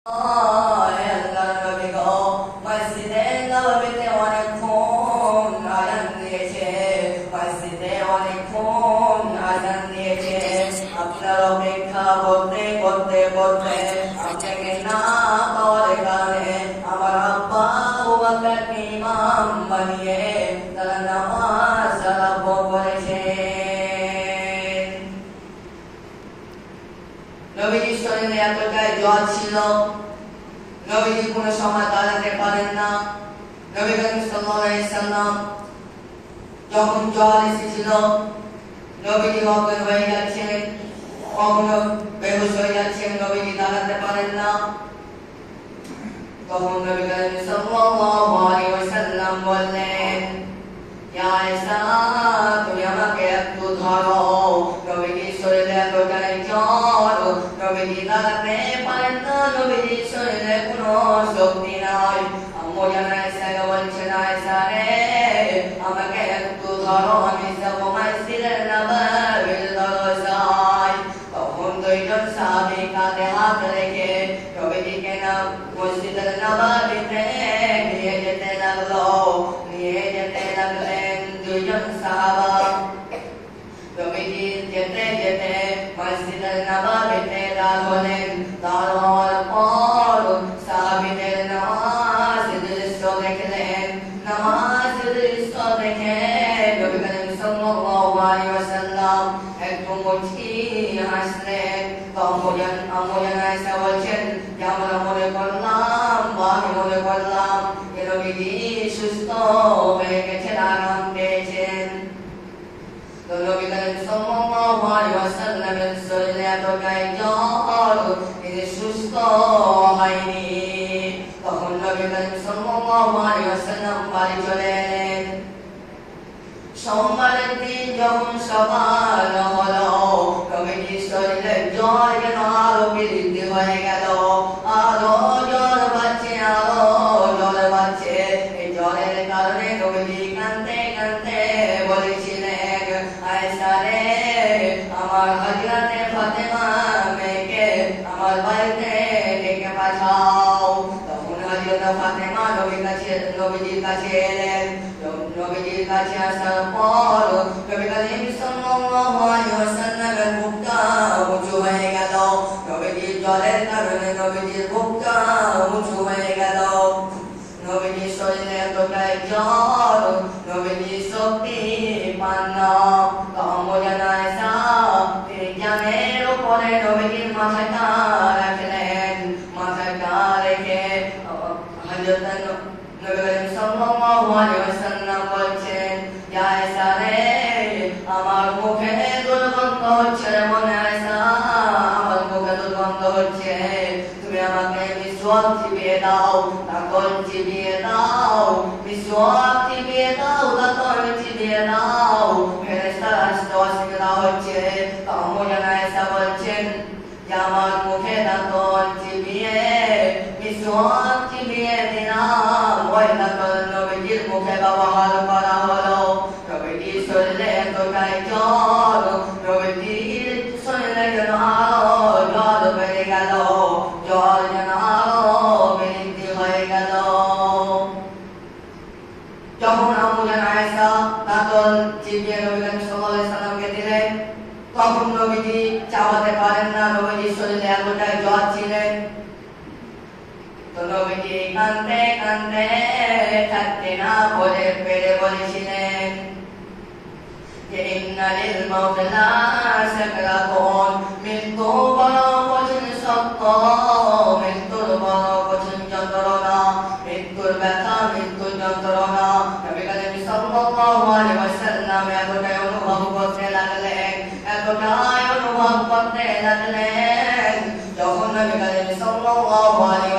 আপনার অপেক্ষা করতে করতে করতে আপনাকে না পাওয়ার কারণে আমার আব্বা আবু বকরকে ইমাম বানিয়ে তারা নামাজ আরম্ভ করেছেন। নবীজির শরীরে এতটাই জ্বর ছিল, নবীজি কোনো সময় দাঁড়াতে পারেন না। নবী করিম সাল্লাল্লাহু আলাইহি সাল্লাম যখন জ্বর এসেছিল, নবীজি অজ্ঞান হয়ে যাচ্ছেন, কখনো বেহুশ হয়ে যাচ্ছেন, নবীজি দাঁড়াতে পারেন না। তখন নবী করিম সাল্লাল্লাহু আলাইহি ওয়াসাল্লাম বললেন, ইয়া আয়েশা, তুমি আমাকে একটু ধরো। নবীজির শরীরে এতটাই জ্বর, নবীজি দাঁড়াতে পারেন না, নবীজির শরীরে কোনো শক্তি নাই। আম্মু জান আয়েশাকে বলছেন, আয়েশা রে, আমাকে একটু ধরো, আমি যাব মসজিদে নববীর দরজায়। তখন দুইজন সাহাবী কাঁধে হাত রেখে নবীজিকে মসজিদে নববীতে নিয়ে যেতে লাগলেন দুইজন সাহাবা। নবীজি যেতে যেতে মসজিদে নববীতে দাঁড় হলেন। দাঁড় হওয়ার পর সাহাবীদের নামাজ দৃশ্য দেখলেন। নামাজ দৃশ্য দেখে নবী করিম সাল্লাল্লাহু আলাইহি ওয়াসাল্লাম একটু মুচকি হাসলেন। আম্মু জান আয়েশা বলছেন যে আমরা মনে করলাম, আমি মনে করলাম যে নবীজি সুস্থ হয়ে গেছেন, আরাম পেয়েছেন। তো নবী করিম সাল্লাল্লাহু আলাইহি ওয়াসাল্লামের শরীরে এতটাই জ্বর, তিনি সুস্থ হয়নি। তখন নবী করিম সাল্লাল্লাহু আলাইহি ওয়াসাল্লাম বাড়ি চলে এলেন। সোমবারের দিন যখন সকাল হলো, নবীজির শরীরে জ্বর যেন আরো বৃদ্ধি হয়ে গেল, আরো জ্বর বাড়ছে, আরো জ্বর বাড়ছে। এই জ্বরের কারণে নবীজি কাঁদতে কাঁদতে বলেছিলেন, আয়েশা রে, আমার হযরতে ফাতেমা মেয়েকে আমার বাড়িতে ডেকে পাঠাও। তখন হযরত ফাতেমা নবীজির কাছে এলেন। নবীজির কাছে আসার পর নবী করিম সাল্লাল্লাহু আলাইহি ওয়াসাল্লামের বুকটা উঁচু হয়ে গেল। নবীজির জ্বরের কারণে নবীজির বুকটা উঁচু হয়ে গেল। নবীজির শরীরে এতটাই জ্বর, নবীজির শক্তি পান না। আম্মু জান আয়েশা তিনি জানের উপরে নবীজির মাথাটা রাখলেন। মাথাটা রেখে হযরত নবী করিম সাল্লাল্লাহু আলাইহি ওয়াসাল্লাম বলছেন, ইয়া আয়েশা রে, আমার মুখে দুর্গন্ধ হচ্ছে, মনে আয়েশা, আমার মুখে দুর্গন্ধ হচ্ছে, তুমি আমাকে মিসওয়াক চিবিয়ে দাও, তাকল চিবিয়ে দাও, মিসওয়াক চিবিয়ে দাও, তাকল চিবিয়ে দাও। ফেরেশতার আসতে অসুবিধা হচ্ছে। আম্মু জান আয়েশা বলছেন যে আমার মুখে তাকল চিবিয়ে মিসওয়াক চিবিয়ে দিলাম, ওই তাকল নবীজির মুখে ব্যবহার করা হলো। নবীজির শরীরে এতটাই জ্বর, নবীজির শরীরে যেন আরো জ্বর বেড়ে গেল, জ্বর যেন আরো বৃদ্ধি হয়ে গেল। যখন আম্মু জান আয়েশা তাকল চিবিয়ে নবী করিম সাল্লাল্লাহু আলাইহি সাল্লামকে দিলেন, তখন নবীজি চাবাতে পারেন না, নবীজির শরীরে এতটাই জ্বর ছিলেন। তো নবীজি কাঁদতে কাঁদতে থাকতে না পেরে বলেছিলেন যে ইন্না লিল মাউতি লা সাকরাতুন, মৃত্যু বড় কঠিন সত্য, মৃত্যুর বড় কঠিন যন্ত্রণা, মৃত্যুর ব্যথা, মৃত্যুর যন্ত্রণা। নবী করিম সাল্লাল্লাহু আলাইহি ওয়াসাল্লাম এতটাই অনুভব করতে লাগলেন, এতটাই অনুভব করতে লাগলেন। যখন নবী করিম সাল্লাল্লাহু আলাইহি